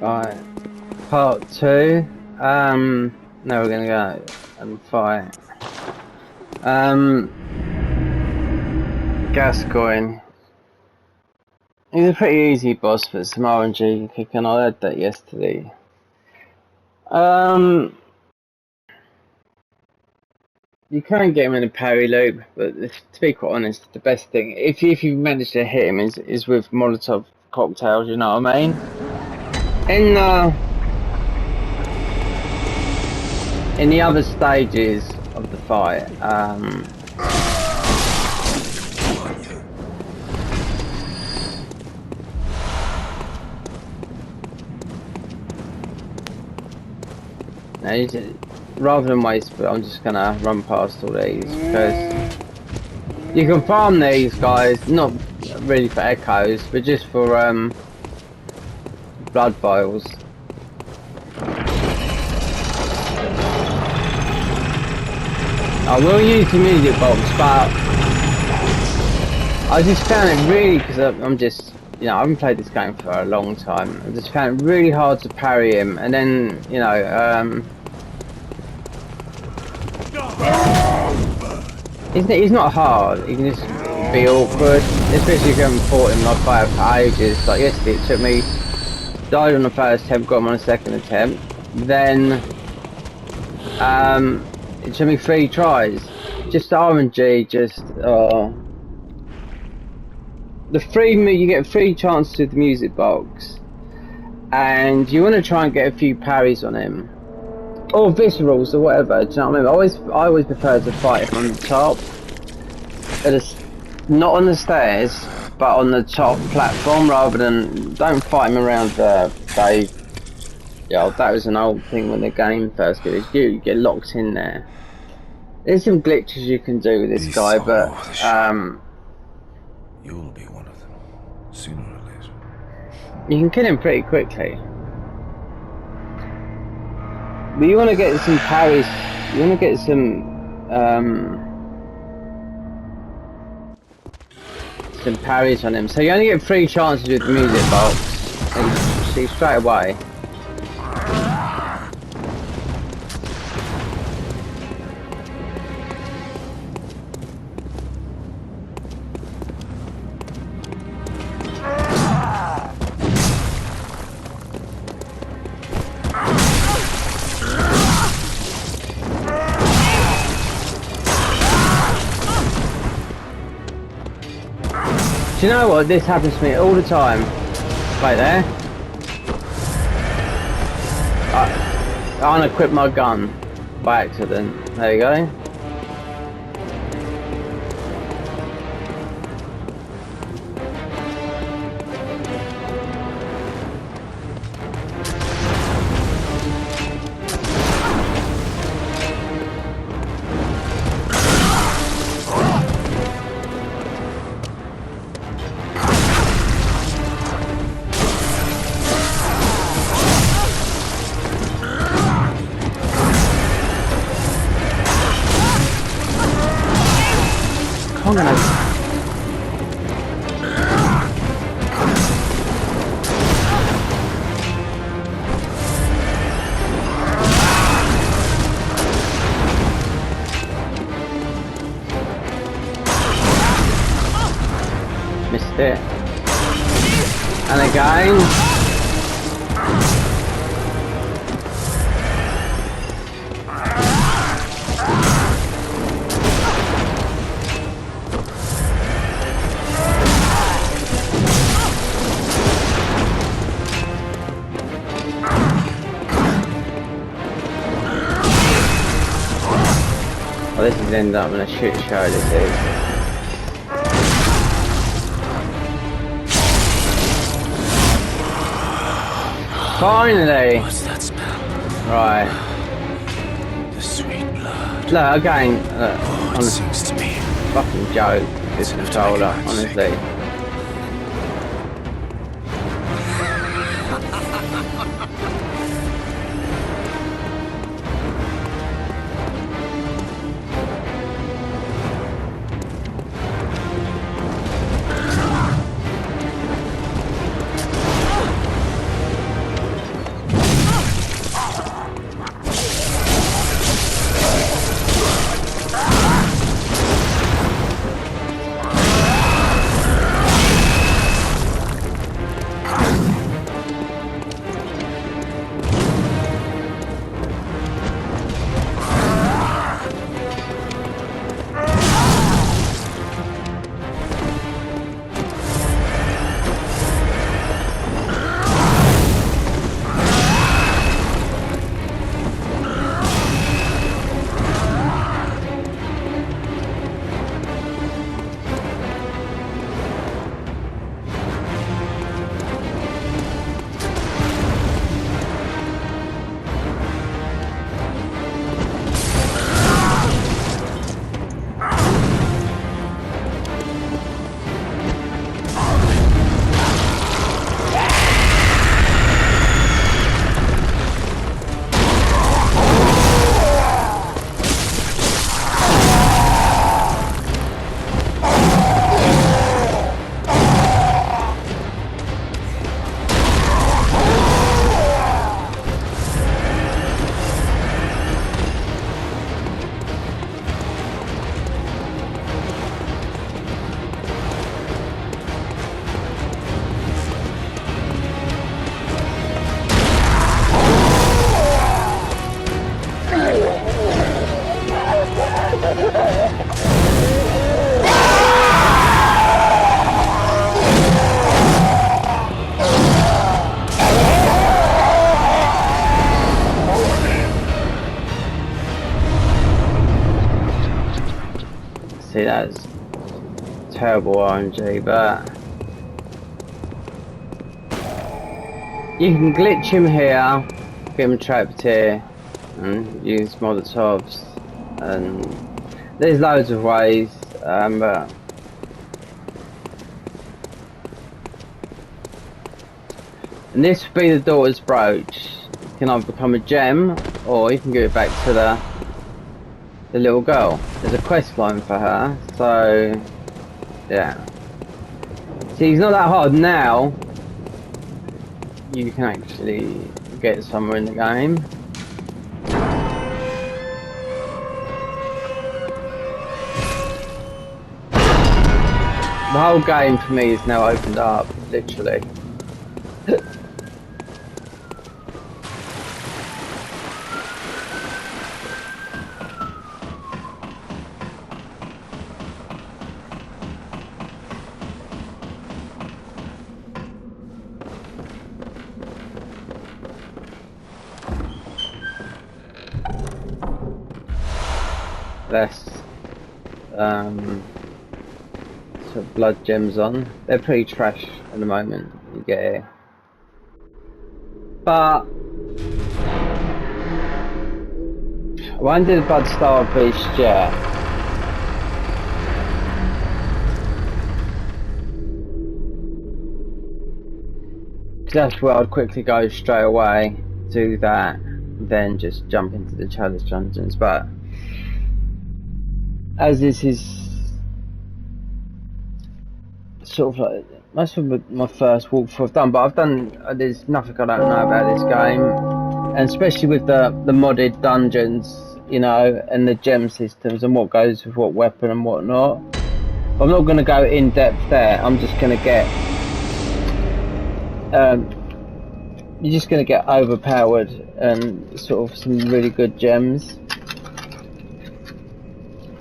Right, part 2. Now we're gonna go and fight Gascoigne. He's a pretty easy boss for some RNG kicking. I heard that yesterday. You can get him in a parry loop, but to be quite honest, the best thing if you manage to hit him is with Molotov cocktails. You know what I mean? In the other stages of the fight, now rather than waste, but I'm just gonna run past all these because you can farm these guys, not really for echoes, but just for blood vials. I will use the music box, but I just found it really, because I'm just, you know, I haven't played this game for a long time. I just found it really hard to parry him, and then, you know, he's not hard. He can just be awkward, especially if you haven't fought him like for ages. Like yesterday, it took me, died on the first attempt, got him on the second attempt, then it took me 3 tries. Just RNG, just you get 3 chances with the music box, and you want to try and get a few parries on him, or viscerals or whatever. Do you know what I mean? I always prefer to fight him on the top, not on the stairs, but on the top platform, rather than don't fight him around there. Yeah, that was an old thing when the game first came. You get locked in there. There's some glitches you can do with this guy, but you'll be one of them sooner or later. You can kill him pretty quickly. But you want to get some parries. You want to get some parries on him. So you only get 3 chances with the music box, and you see straight away. Do you know what? This happens to me all the time. Right there. I unequipped my gun by accident. There you go. I'm gonna... Missed it. And again. Well, this is end up in a shit show, this is. Finally! What's that smell? Right. The sweet blood. Look, again, It sings to me. Fucking joke, this controller, honestly. obviously that's terrible RNG, but you can glitch him here, get him trapped here, and use Molotovs, and there's loads of ways, but and this would be the daughter's brooch. It can either become a gem, or you can give it back to the little girl. There's a quest line for her, so yeah. See, it's not that hard now. You can actually get somewhere in the game. The whole game for me is now opened up, literally. Less sort of blood gems on. They're pretty trash at the moment. You get here, but I won't do the Blood Star Beast yet. Because that's where I'd quickly go straight away, do that, then just jump into the challenge dungeons. But as this is sort of like most of my first walkthrough I've done, but I've done there's nothing I don't know about this game, and especially with the modded dungeons, you know, and the gem systems and what goes with what weapon and whatnot. I'm not going to go in depth there. I'm just going to get you're just going to get overpowered and sort of some really good gems.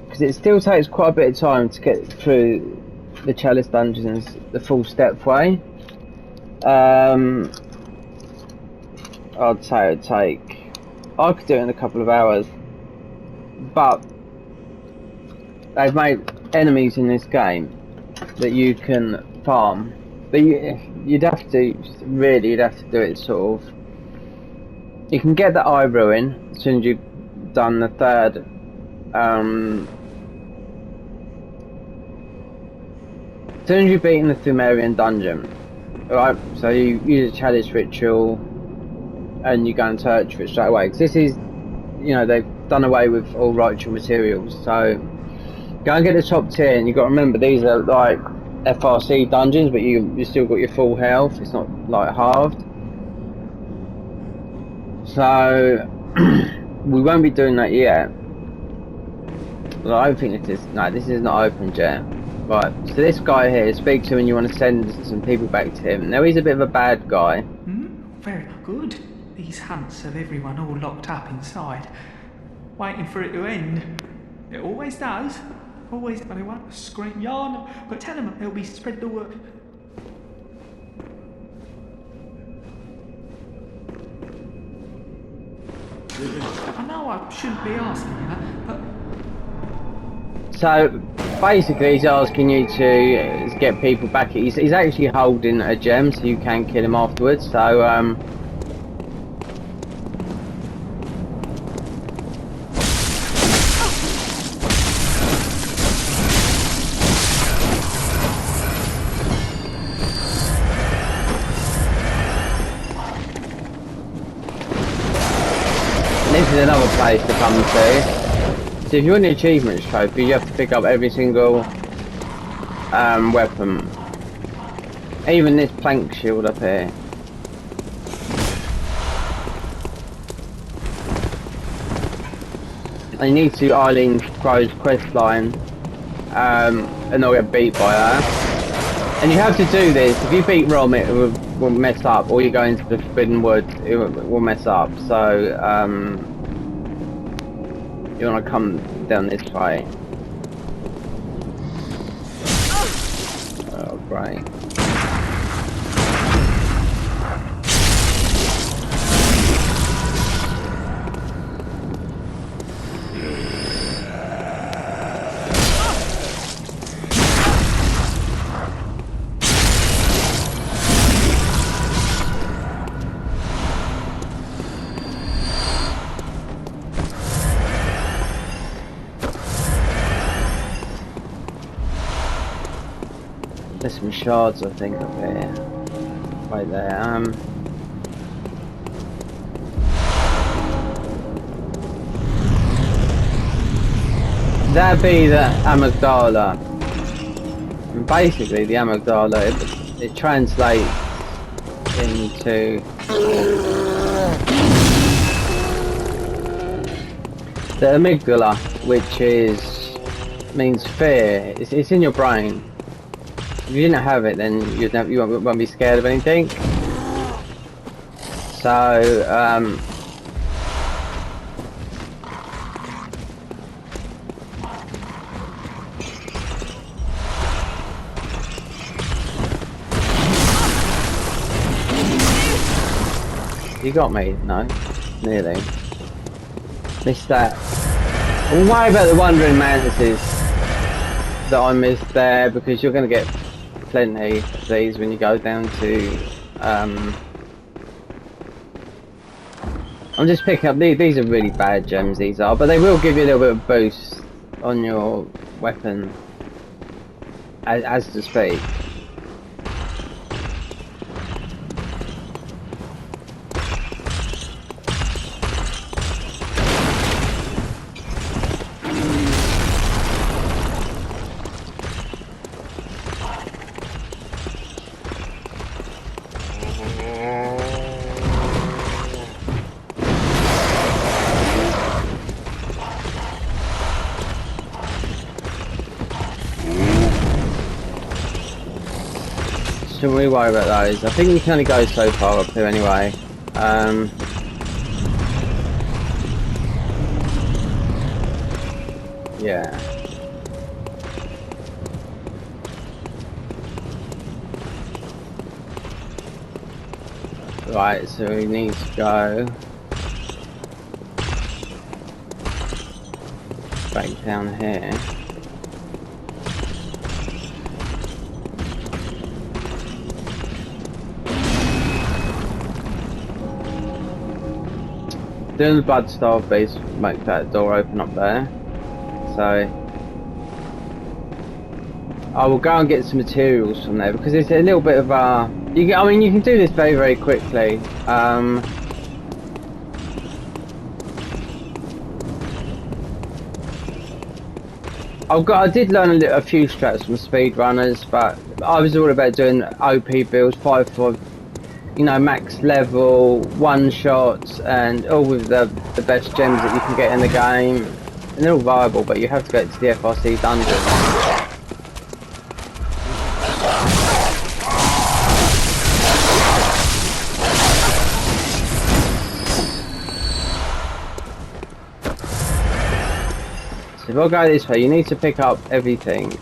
Because it still takes quite a bit of time to get through the chalice dungeons the full step way. I'd say it'd take, I could do it in a couple of hours, but they've made enemies in this game that you can farm, but you'd have to do it sort of, you can get the eye ruin as soon as you've done the third as soon as you've beaten the Thumerian dungeon, right? So you use a chalice ritual and you go and search for it straight away. Because this is, you know, they've done away with all ritual materials. So go and get the top tier, and you've got to remember these are like FRC dungeons, but you still got your full health. It's not like halved. So we won't be doing that yet. Well, I don't think this is not open yet. Right, so this guy here, speak to him and you want to send some people back to him. Now he's a bit of a bad guy. Very good. These hunts have everyone all locked up inside, waiting for it to end. It always does. Always, but they won't scream yarn. But tell them they'll be spread the word. I know I shouldn't be asking you, but... So basically he's asking you to get people back. He's actually holding a gem so you can kill him afterwards. So this is another place to come to. So if you want the achievements trophy, you have to pick up every single weapon. Even this plank shield up here. And you need to Eileen Crow's quest line, and not get beat by her. And you have to do this. If you beat Rom, it will mess up, or you go into the Forbidden Wood, it will mess up. So you want to come down this way. Oh, great. There's some shards, I think, up here. Right there. That'd be the amygdala. And basically, the amygdala, it translates into the amygdala, which means fear. It's in your brain. If you didn't have it, then you won't be scared of anything. So, you got me? No, nearly. Missed that. Don't worry about the wandering mantises that I missed there, because you're going to get plenty of these when you go down to I'm just picking up these are really bad gems, these are, but they will give you a little bit of boost on your weapon as to speak. Shouldn't really worry about those. I think we can only go so far up here anyway. Yeah. Right, so we need to go back down here. Doing the blood style base make that door open up there. So I will go and get some materials from there, because it's a little bit of a I mean, you can do this very, very quickly. I did learn a few strats from speedrunners, but I was all about doing OP builds, 5-5, you know, max level, one shots, and all with the best gems that you can get in the game. And they're all viable, but you have to get to the FRC dungeon. So if I go this way, you need to pick up everything.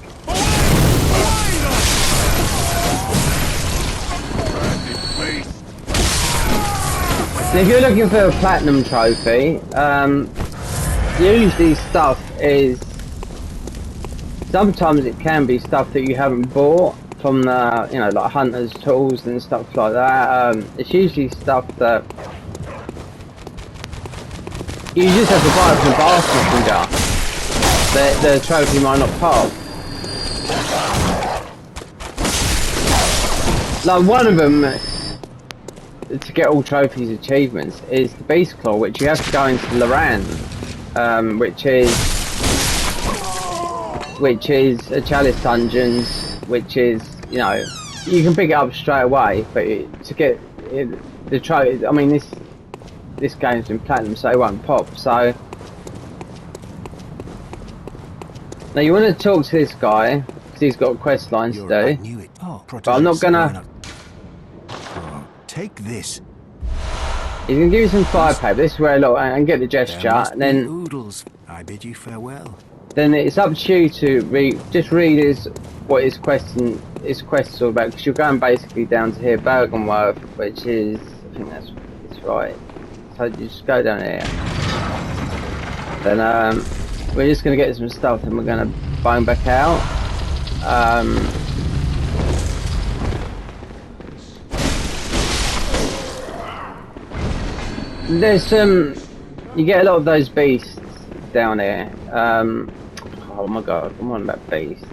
Now if you're looking for a platinum trophy, usually stuff is, sometimes it can be stuff that you haven't bought from the, you know, like hunters tools and stuff like that. It's usually stuff that you just have to buy it from the basket messenger. The trophy might not pop. Like one of them, to get all trophies achievements, is the Beast Claw, which you have to go into Loran, which is a Chalice Dungeons, which is, you know, you can pick it up straight away, but to get the trophy, I mean, this game's been platinum, so it won't pop. So now you want to talk to this guy, because he's got quest lines to do. But I'm not gonna. Take this. He's gonna give you some fire paper. This is where a lot, and get the gesture, and then Oodles. I bid you farewell. Then it's up to you to read what his quest is all about, because you're going basically down to here, Bergenworth, which is, I think it's right. So you just go down here. Then we're just gonna get some stuff, and we're gonna bone back out. There's some, you get a lot of those beasts down here. Oh my god, I'm on about beasts.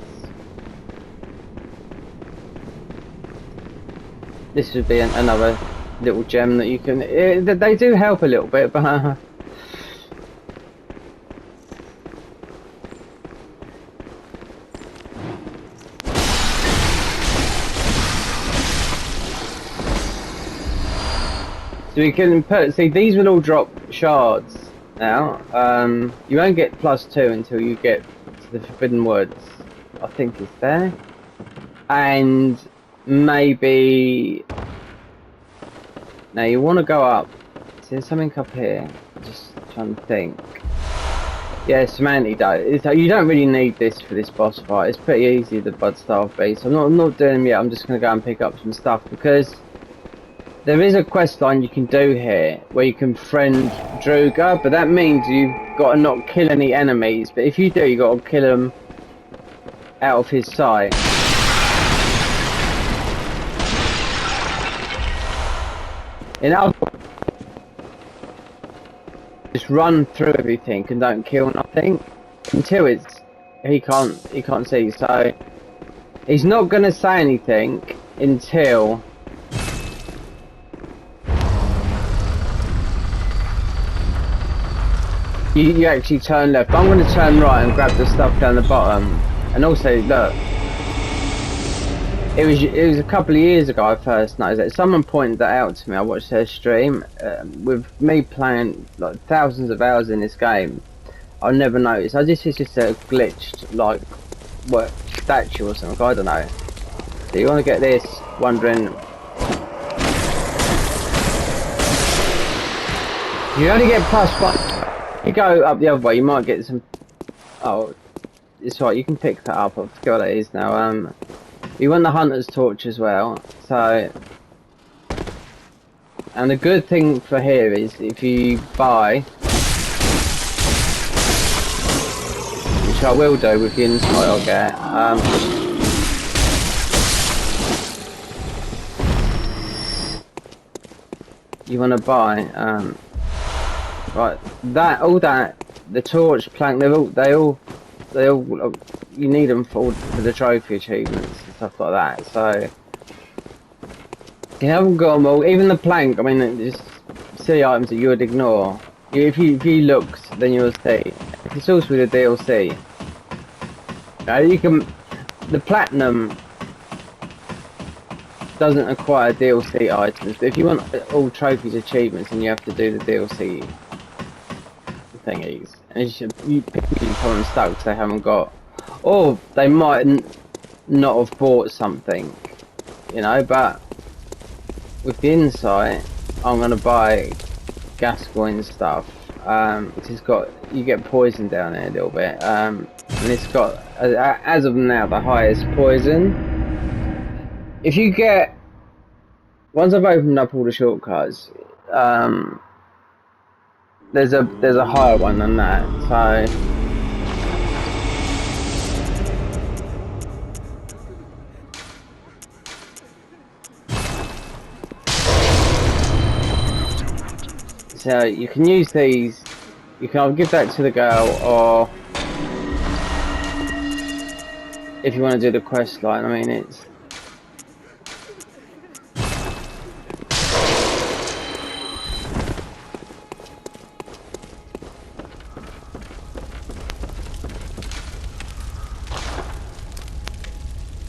this would be another little gem that you can. They do help a little bit, but. So we can put, see, these will all drop shards now. You won't get +2 until you get to the Forbidden Woods. I think it's there. And maybe... Now you want to go up. So there's something up here. Just trying to think. Yeah, some antidote. You don't really need this for this boss fight. It's pretty easy, the Bloodstone beast. I'm not doing them yet. I'm just going to go and pick up some stuff because... There is a quest line you can do here where you can friend Druga, but that means you've got to not kill any enemies. But if you do, you've got to kill them out of his sight. In other words, just run through everything and don't kill nothing until he can't see. So he's not going to say anything until. You actually turn left. I'm going to turn right and grab the stuff down the bottom. And also, look, it was a couple of years ago I first noticed that. Someone pointed that out to me. I watched their stream. With me playing like thousands of hours in this game, I never noticed. It's just a glitched like what statue or something. I don't know. So you want to get this, wondering. You only get +1. You go up the other way, you might get some. Oh, it's right. You can pick that up. I forget what that is now. You want the hunter's torch as well. So, and the good thing for here is if you buy, which I will do with the insight I'll get. You want to buy. Right, the torch, plank, they all, you need them for the trophy achievements and stuff like that. So you haven't got them all. Even the plank, I mean, it's silly items that you would ignore. If you looked, then you'll see. It's also with the DLC. You can, the platinum doesn't acquire DLC items, but if you want all trophies achievements, then you have to do the DLC. Thingies, and you pick them stuck because they haven't got, or they might not have bought something, you know. But with the insight, I'm gonna buy Gascoigne stuff, which has got, you get poison down there a little bit, and it's got, as of now, the highest poison. If you get, once I've opened up all the shortcuts, there's a higher one than that, so you can use these. You can either give that to the girl, or if you want to do the quest line, I mean, it's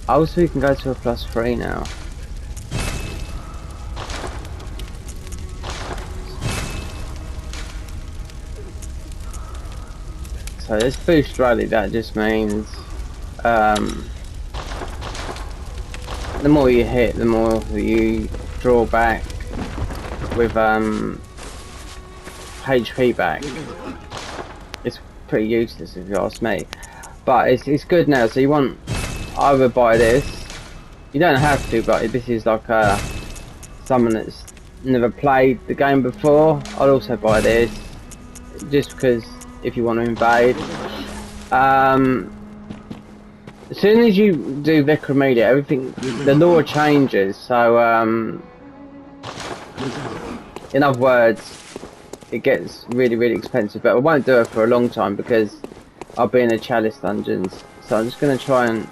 also, you can go to a +3 now. So this boost rally, that just means the more you hit, the more you draw back with HP back. It's pretty useless if you ask me, but it's good now. So you want, I would buy this. You don't have to, but this is like someone that's never played the game before. I'd also buy this, just because if you want to invade. As soon as you do Vicar Media, everything, the lore changes. So in other words, it gets really expensive. But I won't do it for a long time because I'll be in the Chalice dungeons. So I'm just going to try and.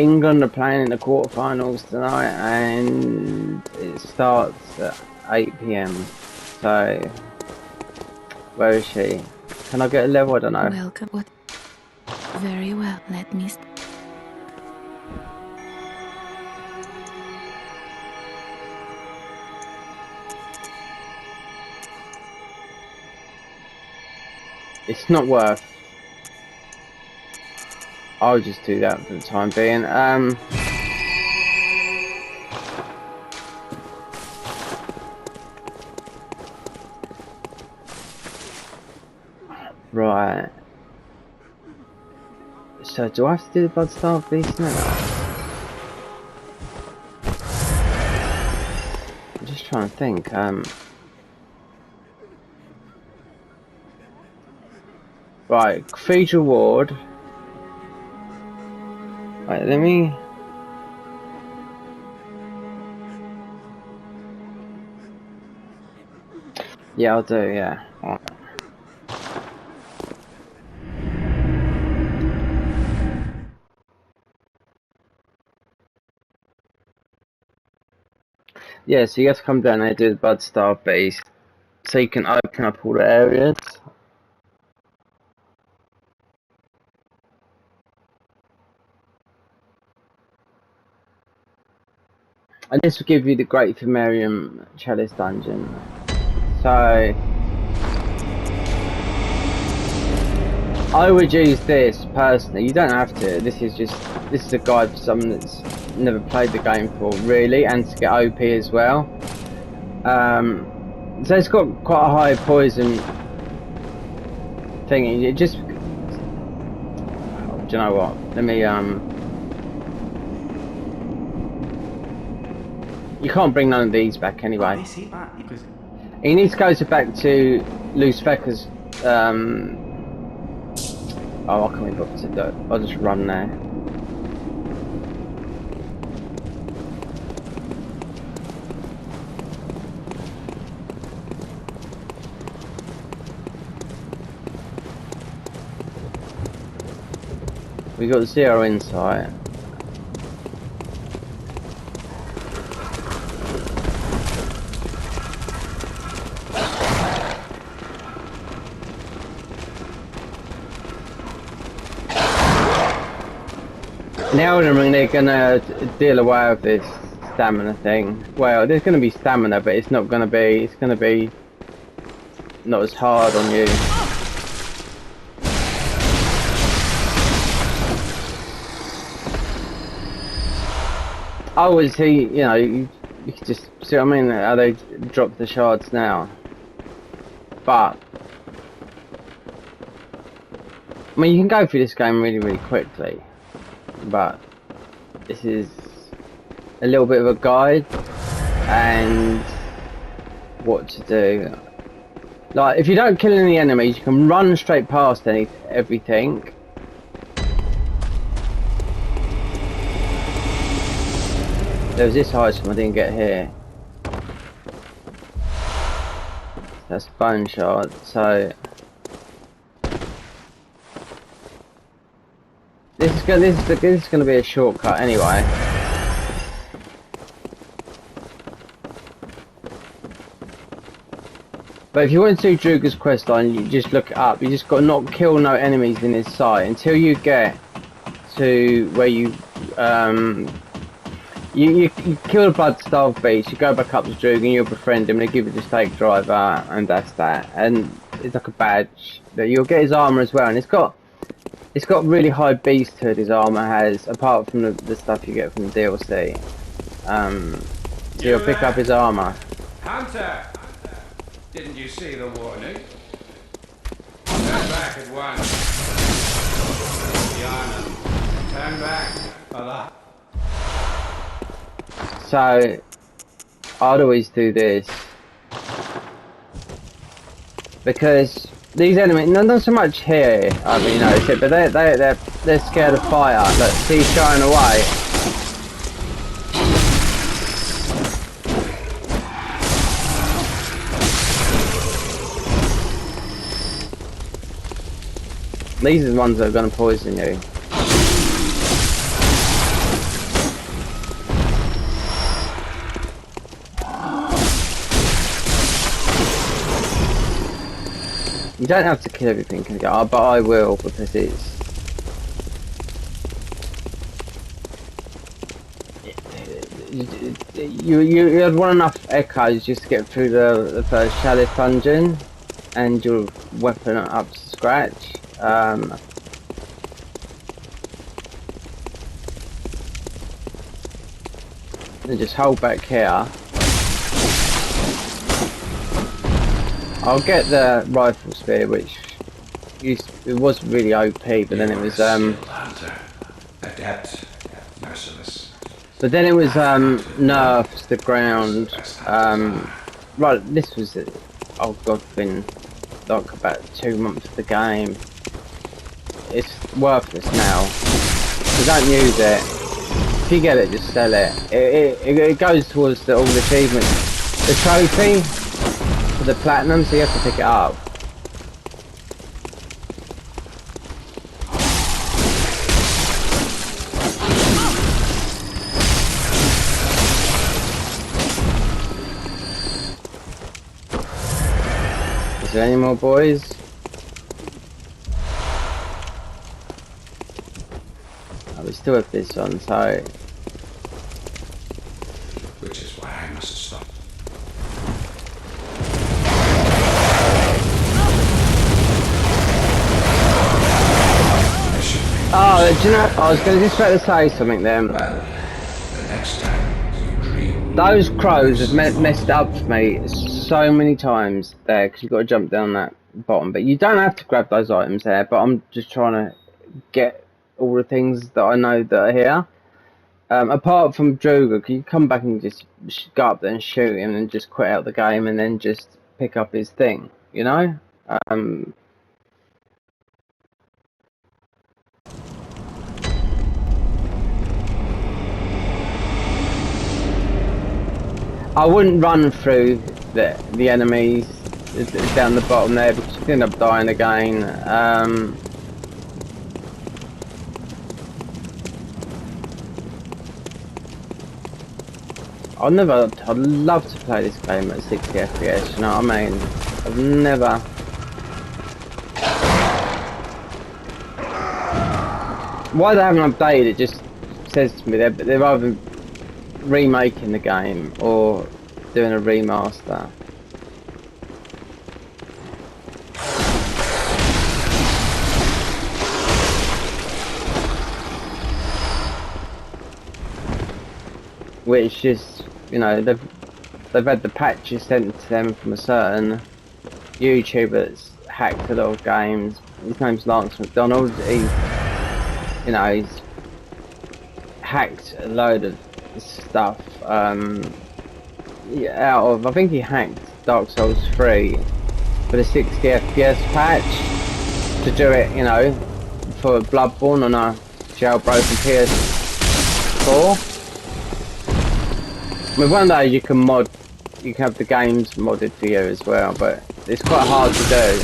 England are playing in the quarterfinals tonight, and it starts at 8 p.m. So, where is she? Can I get a level? I don't know. Welcome. What? Very well. Let me. It's not worth. I'll just do that for the time being. Right. So do I have to do the Bloodstone Beast now? I'm just trying to think. Right, Cathedral Ward. Right, let me. Yeah, I'll do. Yeah. Right. Yeah, so you have to come down there and do the Bloodstone Beast, so you can open up all the areas. And this will give you the Great Ephemerum Chalice Dungeon. So I would use this personally. You don't have to. This is a guide for someone that's never played the game before, really, and to get OP as well. So it's got quite a high poison thing. It just, do you know what? Let me You can't bring none of these back anyway. You need to go back to Lucefecker's. Oh, I can't be bothered to do it. I'll just run there. We got 0 insight. Now they're gonna deal away with this stamina thing. Well, there's gonna be stamina, but it's not gonna be. It's gonna be not as hard on you. Oh, is he? You know, you can just see what I mean. How they drop the shards now, but I mean, you can go through this game really, really quickly. But this is a little bit of a guide and what to do. Like, if you don't kill any enemies, you can run straight past everything. There was this item I didn't get here. That's bone shard. So this is going to be a shortcut anyway. But if you want to do Druga's questline, you just look it up. You just got to not kill no enemies in his sight until you get to where you kill the blood-starved beast. You go back up to Druga and you'll befriend him. They give you the stake driver, and that's that. And it's like a badge that you'll get his armor as well, and it's got really high beasthood. His armor has, apart from the stuff you get from the DLC. So you'll pick up his armor. Hunter! Didn't you see the warning? Turn back at once. Yana, turn back. Fella. So I'd always do this because these enemies, not so much here, I mean, you know, but they're scared of fire. Look, see, he's shying away. These are the ones that are going to poison you. You don't have to kill everything, but I will, because it's... You had one enough echoes just to get through the first chalice dungeon, and your weapon up to scratch. And just hold back here. I'll get the rifle spear, which it was really OP, but then it was hunter, adept, merciless. but then it was nerfed to the ground. Right, this was oh god, been like about 2 months of the game. It's worthless now. So don't use it. If you get it, just sell it. It goes towards all the achievements. The trophy for the platinum, so you have to pick it up. Is there any more boys? Oh, we still have this one, so... Which is why I must stop. Oh, do you know, I was just about to say something then. Well, the next time you dream... Those crows have messed it up for me so many times there, because you've got to jump down that bottom. But you don't have to grab those items there, but I'm just trying to get all the things that I know that are here. Apart from Droga, can you come back and just go up there and shoot him and just quit out the game and then just pick up his thing, you know? I wouldn't run through the enemies down the bottom there, because you end up dying again. I'd love to play this game at 60 FPS, you know what I mean? I've never... Why they haven't updated it just says to me they're either remaking the game or doing a remaster. Which is, you know, they've had the patches sent to them from a certain YouTuber that's hacked a lot of games. His name's Lance McDonald. He's hacked a load of stuff. Yeah, out of, I think he hacked Dark Souls 3 for the 60 FPS patch to do it, you know, for Bloodborne on a jailbroken PS4. I mean, one day you can have the games modded for you as well, but it's quite hard to do.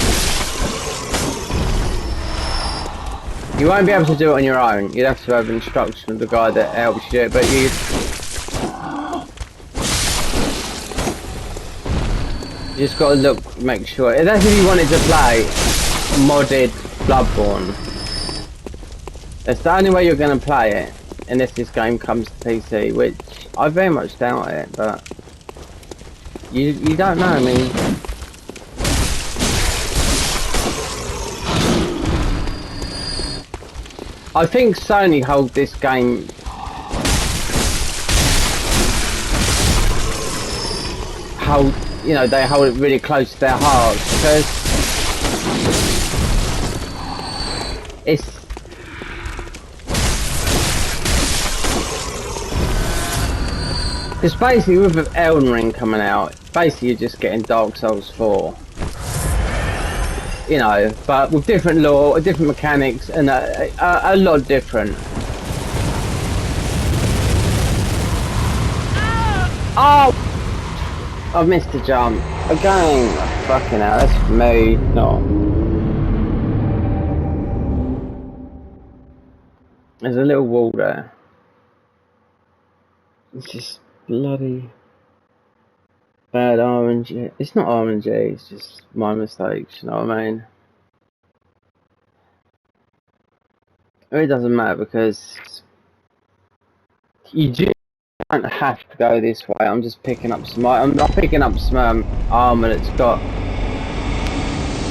You won't be able to do it on your own. You'd have to have instruction of the guy that helps you do it, but you just got to make sure. That's if you wanted to play modded Bloodborne. That's the only way you're going to play it, unless this game comes to PC, which I very much doubt it, but you don't know, I mean... I think Sony hold this game they hold it really close to their hearts, because it's basically with Elden Ring coming out, basically you're just getting Dark Souls 4. You know, but with different lore, different mechanics, and a lot different. Oh! I've missed a jump. Again! Fucking hell, that's me. No. There's a little wall there. It's just bloody Bad RNG. It's not RNG, it's just my mistakes, you know what I mean? It really doesn't matter because you just don't have to go this way. I'm just picking up some. I'm not picking up some armor that's got.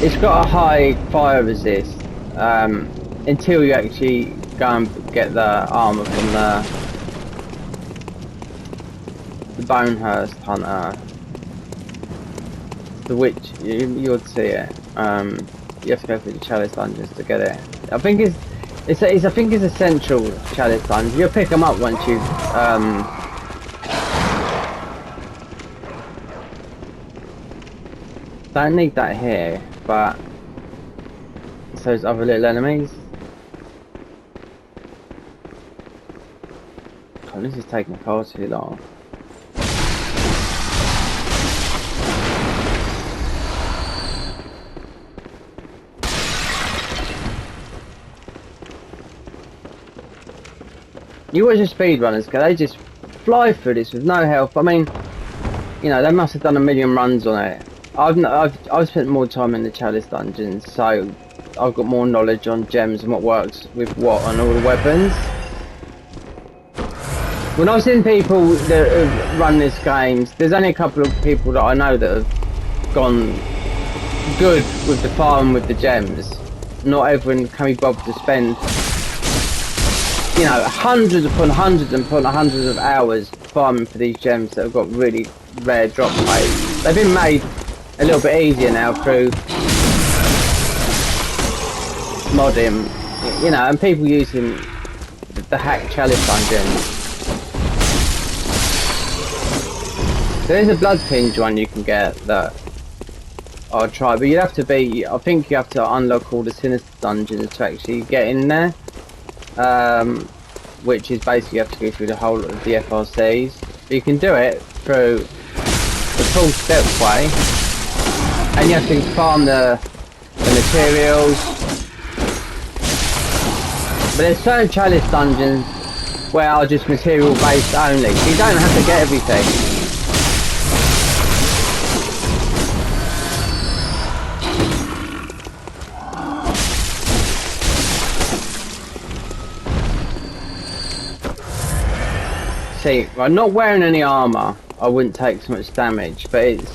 It's got a high fire resist. Until you actually go and get the armor from the Bonehurst Hunter, the witch. You'll see it. You have to go through the Chalice dungeons to get it. I think I think it's essential Chalice dungeons. You'll pick them up once you don't need that here, but it's those other little enemies. Oh, this is taking far too long. You watch the speedrunners, because they just fly through this with no health. I mean, you know, they must have done a million runs on it. I've spent more time in the Chalice dungeons, so I've got more knowledge on gems and what works with what on all the weapons. When I've seen people that have run this games, there's only a couple of people that I know that have gone good with the farm with the gems. Not everyone can be bothered to spend, you know, hundreds upon hundreds of hours farming for these gems that have got really rare drop rates. They've been made a little bit easier now through modding, you know, and people using the hack Chalice dungeon. There is a blood tinge one you can get that I'll try, but you have to be. I think you have to unlock all the sinister dungeons to actually get in there. Which is basically you have to go through the whole of the FRCs. But you can do it through the full step way, and you have to farm the materials. But there's certain Chalice dungeons where are just material based only, so you don't have to get everything. See, I'm not wearing any armor, I wouldn't take so much damage, but it's...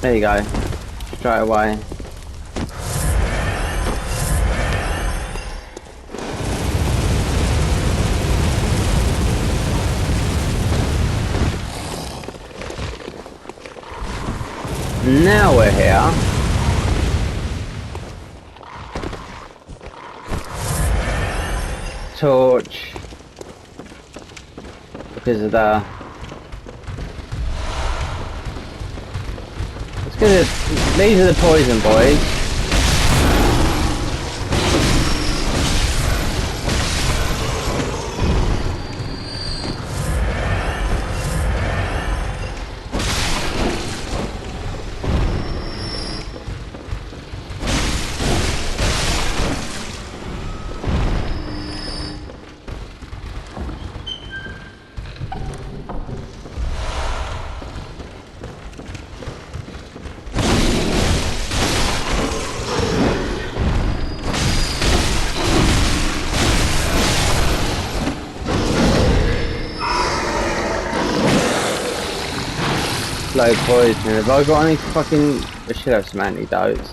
There you go, straight away. Now we're here. Torch. Because of the... Let's get it. These are the poison boys. Slow poison. Have I got any fucking... I should have some antidotes.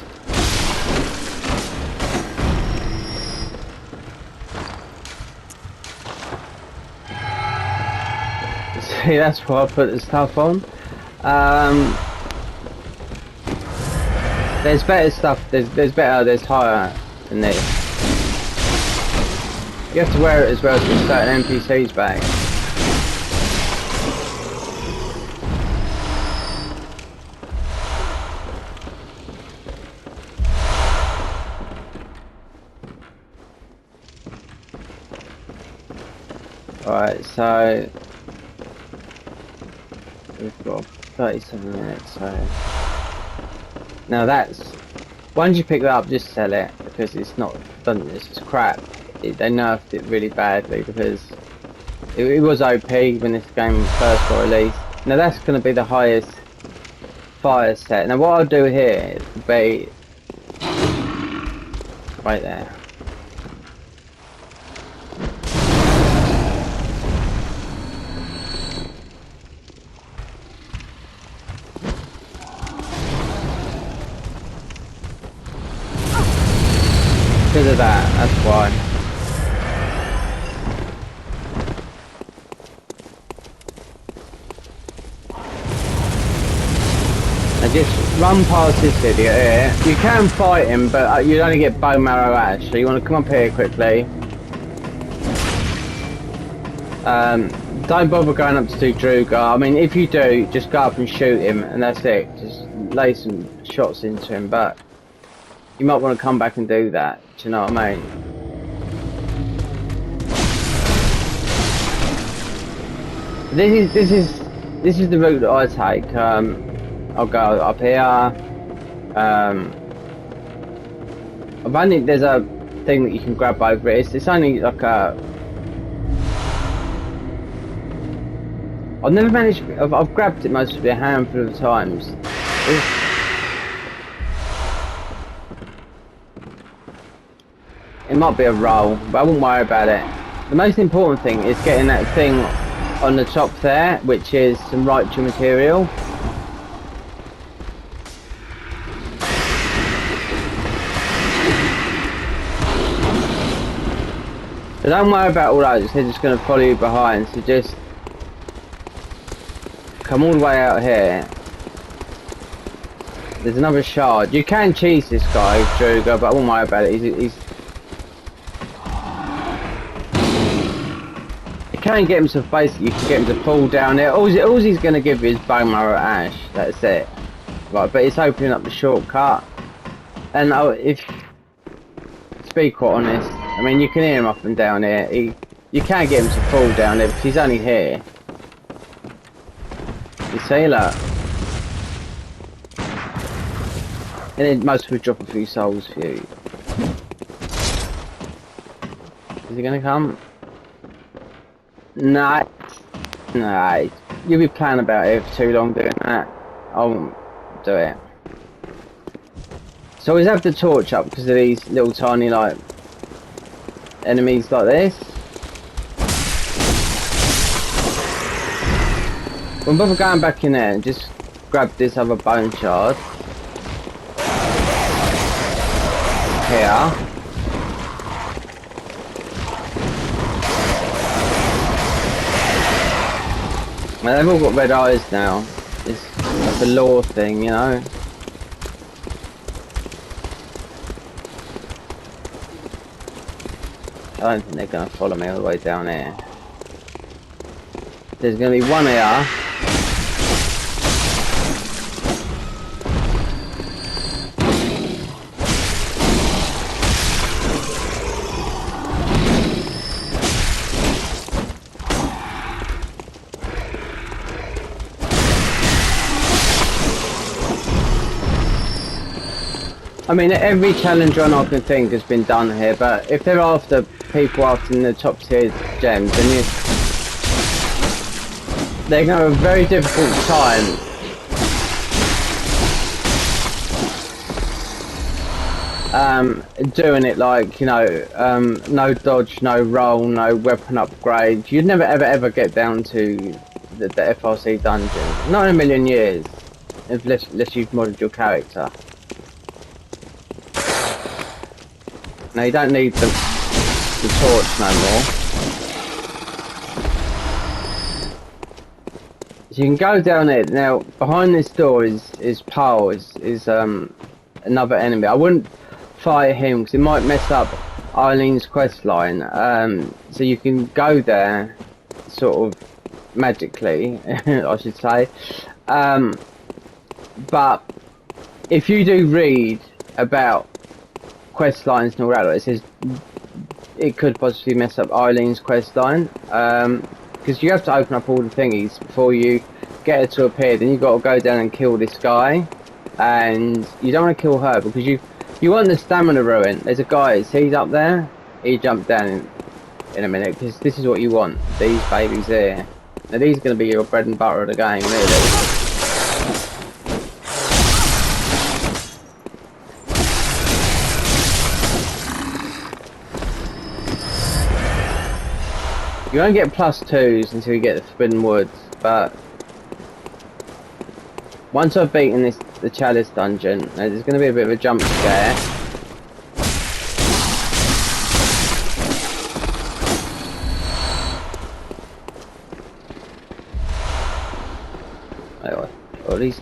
See, that's why I put the stuff on. There's better stuff, there's higher than this. You have to wear it as well to get certain NPCs back. Alright, so we've got 37 minutes, so now that's Once you pick that up, just sell it because it's not done. It's just crap. They nerfed it really badly because it was OP when this game first got released. Now that's going to be the highest fire set. Now what I'll do here is be right there. Because of that, that's why. And just run past this idiot here. You can fight him, but you'd only get bone marrow ash. So you want to come up here quickly. Don't bother going up to do Druga. I mean, if you do, just go up and shoot him, and that's it. Just lay some shots into him, but you might want to come back and do that. Do you know what I mean? This is the route that I take. I'll go up here. I think there's a thing that you can grab over it. It's only like a. I've never managed. I've grabbed it mostly a handful of times. It might be a roll, but I wouldn't worry about it. The most important thing is getting that thing on the top there, which is some Raichu material. So don't worry about all those, they're just going to follow you behind, so just come all the way out here. There's another shard. You can cheese this guy, Druga, but I won't worry about it. He's you can get him to basically, you can get him to fall down there. All he's going to give you is bone marrow ash. That's it. Right, but it's opening up the shortcut. And if to be quite honest, I mean you can hear him up and down here. You can't get him to fall down there because he's only here. You see, look. And then most will drop a few souls for you. Is he gonna come? Nah. Nah. You'll be playing about it for too long doing that. I won't do it. So always have the torch up because of these little tiny like enemies like this. When bother going back in there and just grab this other bone shard. Here. Well, they've all got red eyes now. It's like a lore thing, you know. I don't think they're going to follow me all the way down here. There's going to be one here. I mean, every challenge run I can think has been done here, but if they're after people after the top tier gems, then they're going to have a very difficult time doing it like, you know, no dodge, no roll, no weapon upgrade. You'd never ever get down to the FRC dungeon. Not in a million years, unless you've modded your character. Now you don't need the torch no more. So you can go down there. Now behind this door is Paul, is another enemy. I wouldn't fight him because it might mess up Eileen's quest line. So you can go there sort of magically, I should say. But if you do read about quest lines and all that, it says it could possibly mess up Eileen's quest line, because you have to open up all the thingies before you get her to appear. Then you've got to go down and kill this guy, and you don't want to kill her because You want the stamina ruin? There's a guy. He's up there. He jumped down in a minute because this is what you want. These babies here. Now these are going to be your bread and butter of the game, really. You won't get +2s until you get the Forbidden Woods, but once I've beaten the Chalice dungeon, there's going to be a bit of a jump scare. Or at least.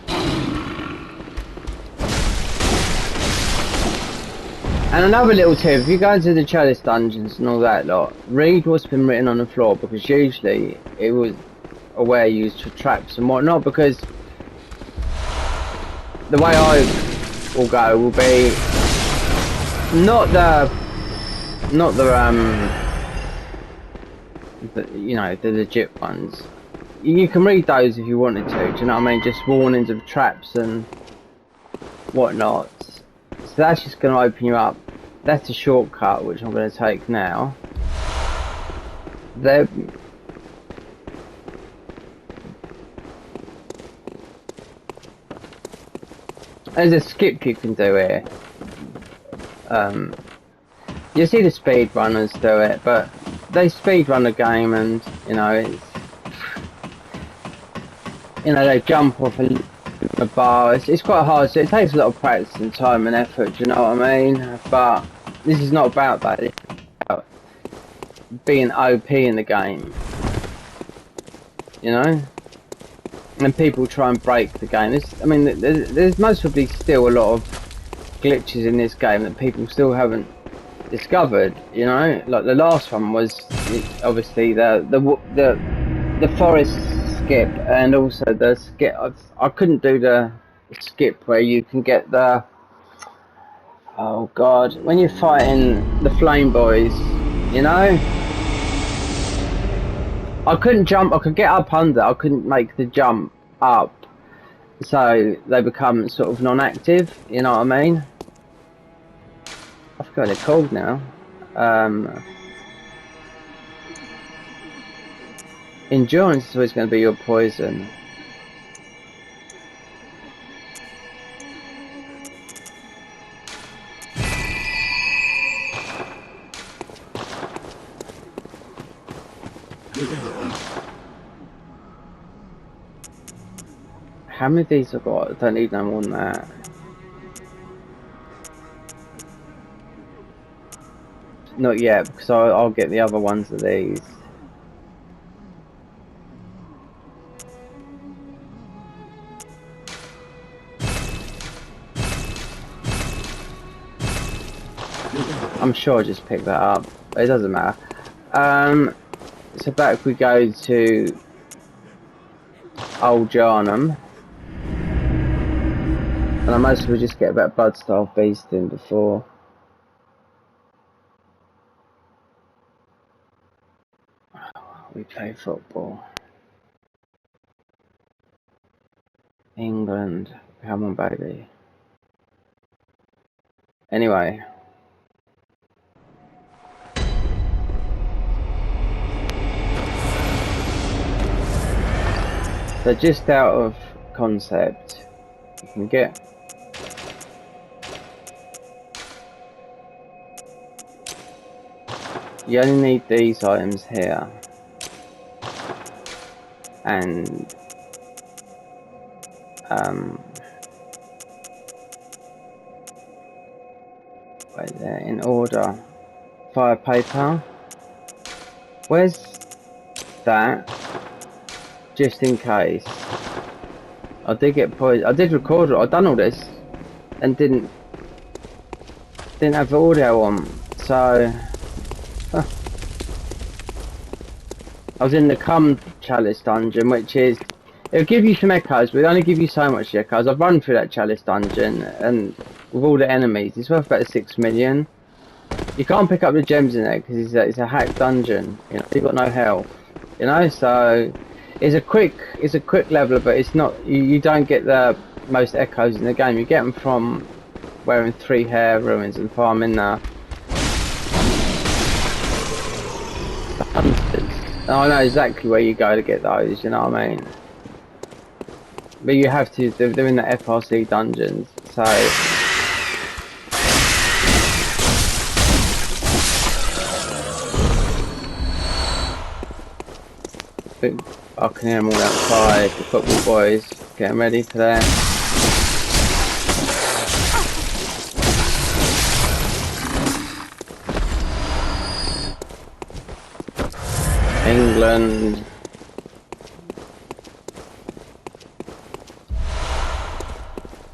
And another little tip, if you go into the Chalice dungeons and all that lot, read what's been written on the floor, because usually it was a way used for traps and whatnot, because the way I will go will be not the you know, the legit ones. You can read those if you wanted to, do you know what I mean? Just warnings of traps and whatnot. So that's just going to open you up. That's a shortcut, which I'm going to take now. There's a skip you can do here. You see the speedrunners do it, but they speedrun the game, and you know it's, you know, they jump off a bar. It's quite hard, so it takes a lot of practice and time and effort, do you know what I mean? But this is not about that, it's about being OP in the game, you know? And people try and break the game. I mean, there's most probably still a lot of glitches in this game that people still haven't discovered, you know? Like the last one was obviously the forest skip, and also the skip. I couldn't do the skip where you can get the, oh god, when you're fighting the flame boys, you know, I couldn't jump. I could get up under, I couldn't make the jump up, so they become sort of non-active, you know what I mean? I forgot what they're called now. Endurance is always going to be your poison. How many of these I've got? I don't need no more than that. Not yet, because I'll get the other ones of these. I'm sure I just picked that up. It doesn't matter. So back we go to Old Jarnum. And I mostly will just get about Bloodstarved Beast in before. We play football. England. Come on, baby. Anyway. So just out of concept, you can get you only need these items here, and right there, in order. Fire paper. Where's that? Just in case. I did get poisoned. I did record it. I done all this and didn't have the audio on. So I was in the Chalice dungeon, which is, it'll give you some echoes, but it'll only give you so much echoes. I've run through that Chalice dungeon, and with all the enemies, it's worth about 6 million. You can't pick up the gems in there because it's a hacked dungeon. You know, you've got no health. You know, so it's a quick leveler, but it's not. You don't get the most echoes in the game. You get them from wearing 3 hair ruins and farming the hunters. And I know exactly where you go to get those, you know what I mean? But you have to, they're in the FRC dungeons, so... I can hear them all outside, the football boys getting ready for that. England.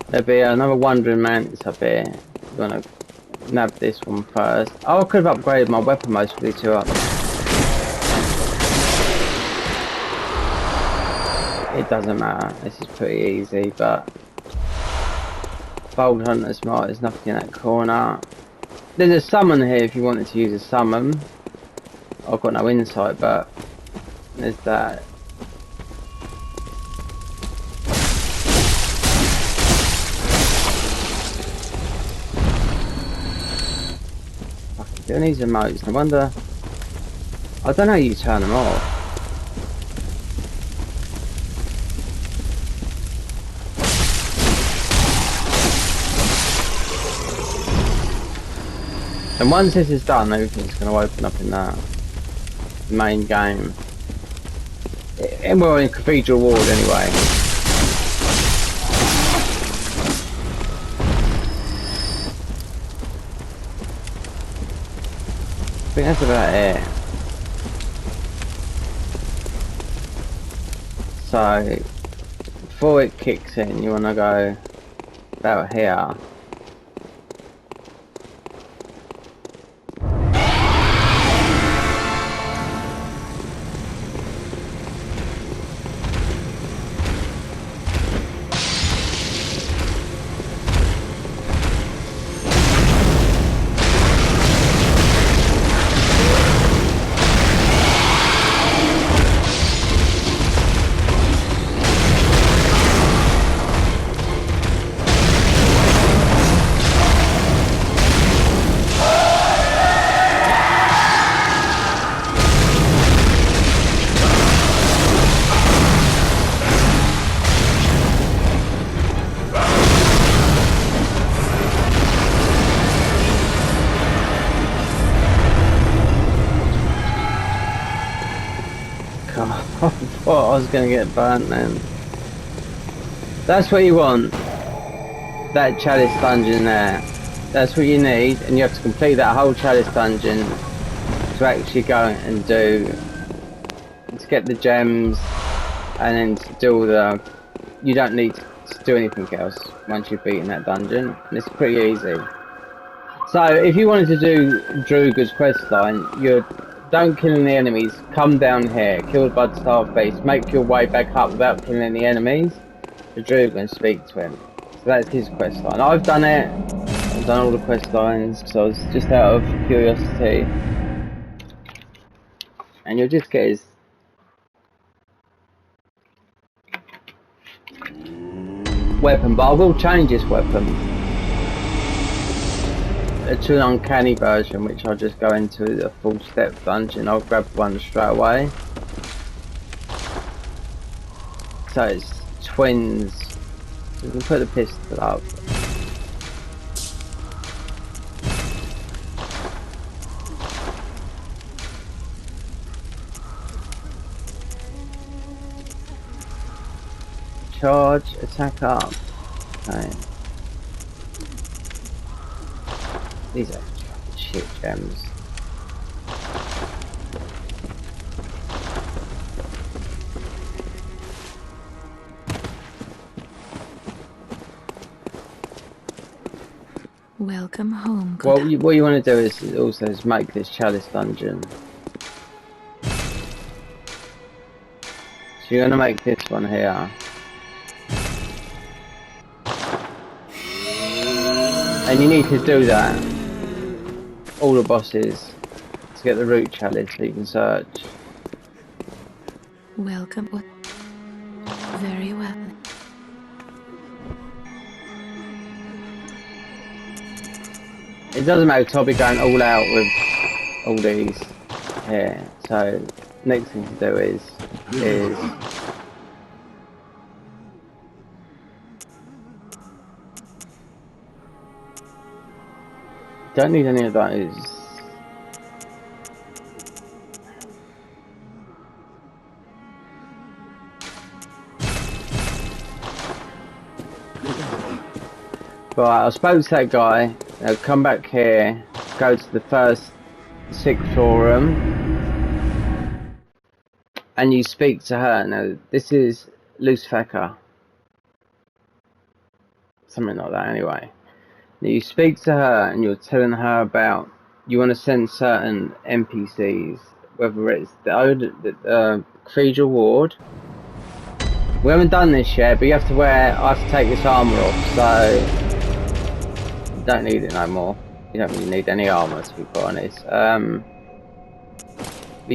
There'll be another wandering mantis up here. I'm gonna nab this one first. Oh, I could have upgraded my weapon mostly to up. It doesn't matter, this is pretty easy, but Bold Hunter's Mark, there's nothing in that corner. There's a summon here if you wanted to use a summon. I've got no insight, but there's that. Fucking doing these emotes, I wonder. I don't know how you turn them off. And once this is done, everything's going to open up in that main game. And we're in Cathedral Ward anyway. I think that's about it. So, before it kicks in, you want to go about here. I thought I was going to get burnt then. That's what you want. That chalice dungeon there. That's what you need, and you have to complete that whole chalice dungeon to actually go and do, to get the gems, and then to do all the, you don't need to do anything else once you've beaten that dungeon. It's pretty easy. So if you wanted to do Druga's questline, you'd don't kill any enemies, come down here, kill the Blood Beast, make your way back up without killing any enemies, the Druga and speak to him. So that's his questline. I've done it, I've done all the questlines, so it's just out of curiosity. And you'll just get his weapon, but I will change his weapon to an uncanny version, which I'll just go into the full step dungeon. I'll grab one straight away. So it's twins. So we can put the pistol up. Charge, attack up. Okay. These are fucking shit gems. Welcome home. What you want to do is also make this chalice dungeon. So you're going to make this one here. And you need to do that. All the bosses to get the root chalice so you can search. Welcome. What? Very well. It doesn't matter, 'cause I'll be going all out with all these here. So next thing to do is don't need any of those. Right, I spoke to that guy. Now come back here, go to the first 6th floor room, and you speak to her. Now this is Lucifer, something like that. Anyway, now you speak to her, and you're telling her about you want to send certain NPCs, whether it's the Cathedral Ward. We haven't done this yet, but you have to I have to take this armour off, so you don't need it no more. You don't really need any armour, to be quite honest. But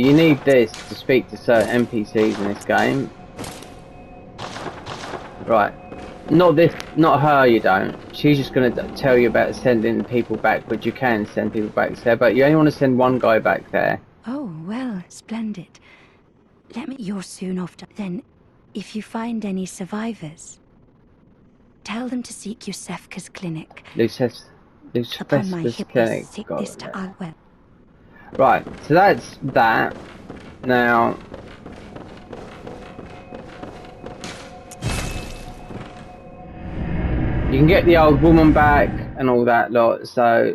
you need this to speak to certain NPCs in this game. Right. Not her, you don't. She's just going to tell you about sending people back, but you can send people back there, but you only want to send one guy back there. Oh, well, splendid. You're soon off to... Then, if you find any survivors, tell them to seek Yusefka's clinic. Upon my hip clinic. sickness to Alwell. Right, so that's that. Now... you can get the old woman back and all that lot, so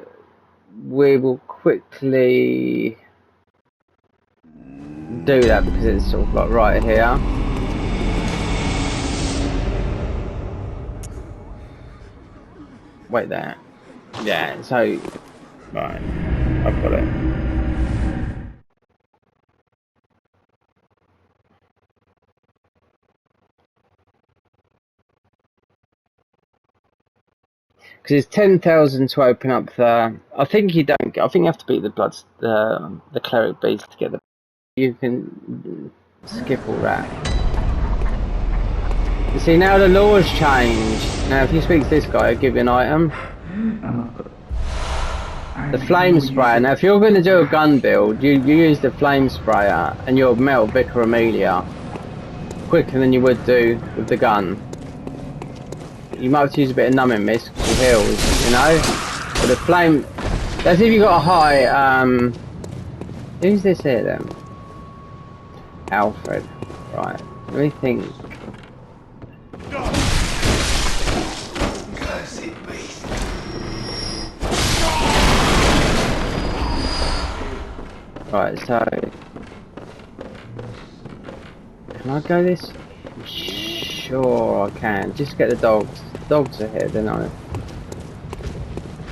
we will quickly do that because it's sort of like right here. Wait there. Yeah, so right, I've got it. Because it's 10,000 to open up the. I think you don't. I think you have to beat the the cleric beast to get the. You can skip all that. You see, now the law's changed. Now, if you speak to this guy, I'll give you an item. The flame sprayer. Now, if you're going to do a gun build, you use the flame sprayer and you'll melt Vicar Amelia quicker than you would do with the gun. You might have to use a bit of numbing mist because it heals, you know? But the flame... that's if you've got a high, who's this here then? Alfred. Right, let me think. Right, so... can I go this? Sure, I can. Just get the dogs. The dogs are here, don't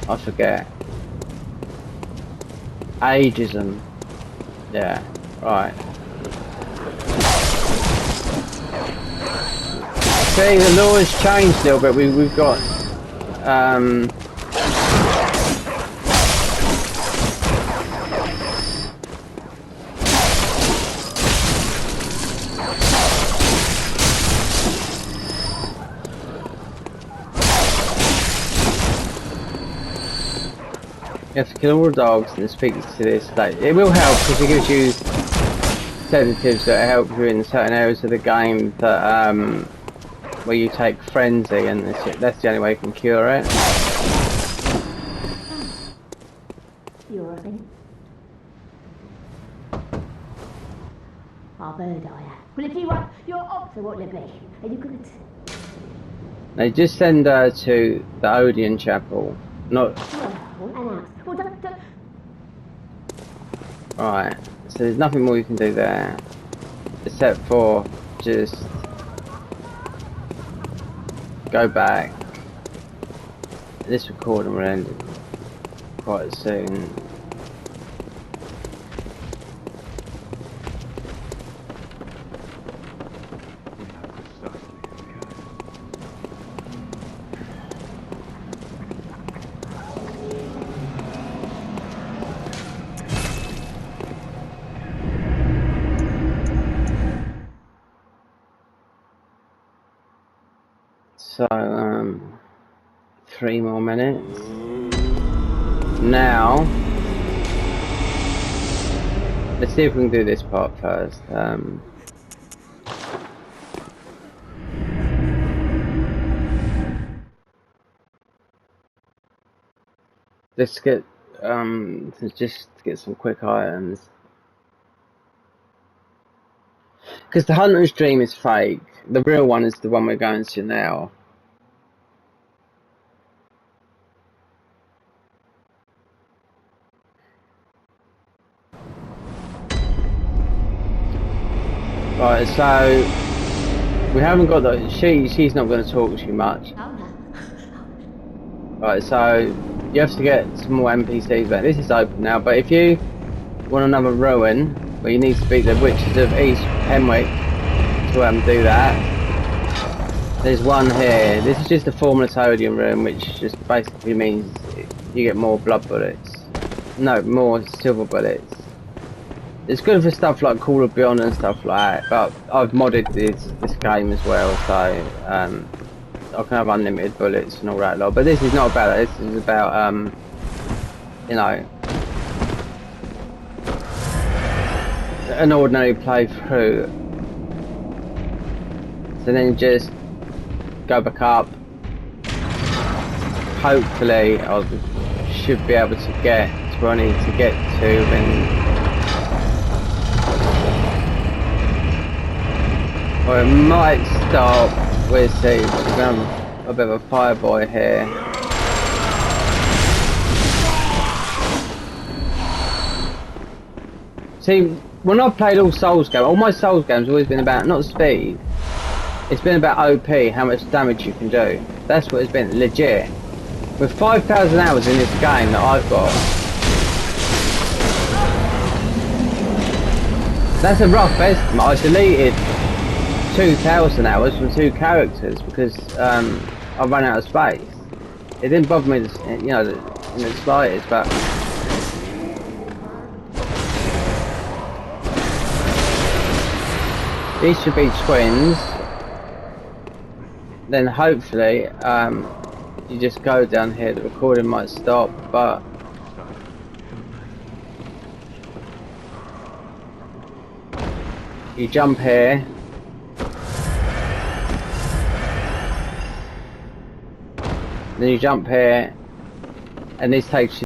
I forget. Ageism. Yeah, right. See, the law has changed a little bit. We've got... you have to kill all the dogs and speak to this. Like, it will help because it gives you sedatives that help you in certain areas of the game that where you take frenzy, and that's the only way you can cure it. You're a thing. I've heard I am. Well, if you want, you're off to what they be. Are you good? They just send her to the Odeon Chapel. Not... well, don't. Right, so there's nothing more you can do there. Except for just... go back. This recording will end quite soon. So, 3 more minutes. Now, let's see if we can do this part first. Let's get just get some quick items. Because the Hunter's Dream is fake. The real one is the one we're going to now. Right, so we haven't got the she's not going to talk too much. Right, so you have to get some more NPCs back. This is open now, but if you want another ruin, well, you need to beat the Witches of East Penwick to do that. There's one here. This is just a Formalitodium room, which just basically means you get more blood bullets. No, more silver bullets. It's good for stuff like Call of Beyond and stuff like that, but I've modded this game as well, so I can have unlimited bullets and all that lot. But this is not about that. This is about you know, an ordinary playthrough. So then just go back up. Hopefully I should be able to get to where I need to get to, and or it might stop. We'll see. We're going to have a bit of a fireboy here. See, when I've played all Souls games, all my Souls games have always been about not speed. It's been about OP, how much damage you can do. That's what it's been, legit. With 5,000 hours in this game that I've got, that's a rough estimate. I deleted 2,000 hours from 2 characters because I ran out of space. It didn't bother me, you know, in the slightest, but these should be twins. Then hopefully you just go down here. The recording might stop, but you jump here. Then you jump here, and this takes you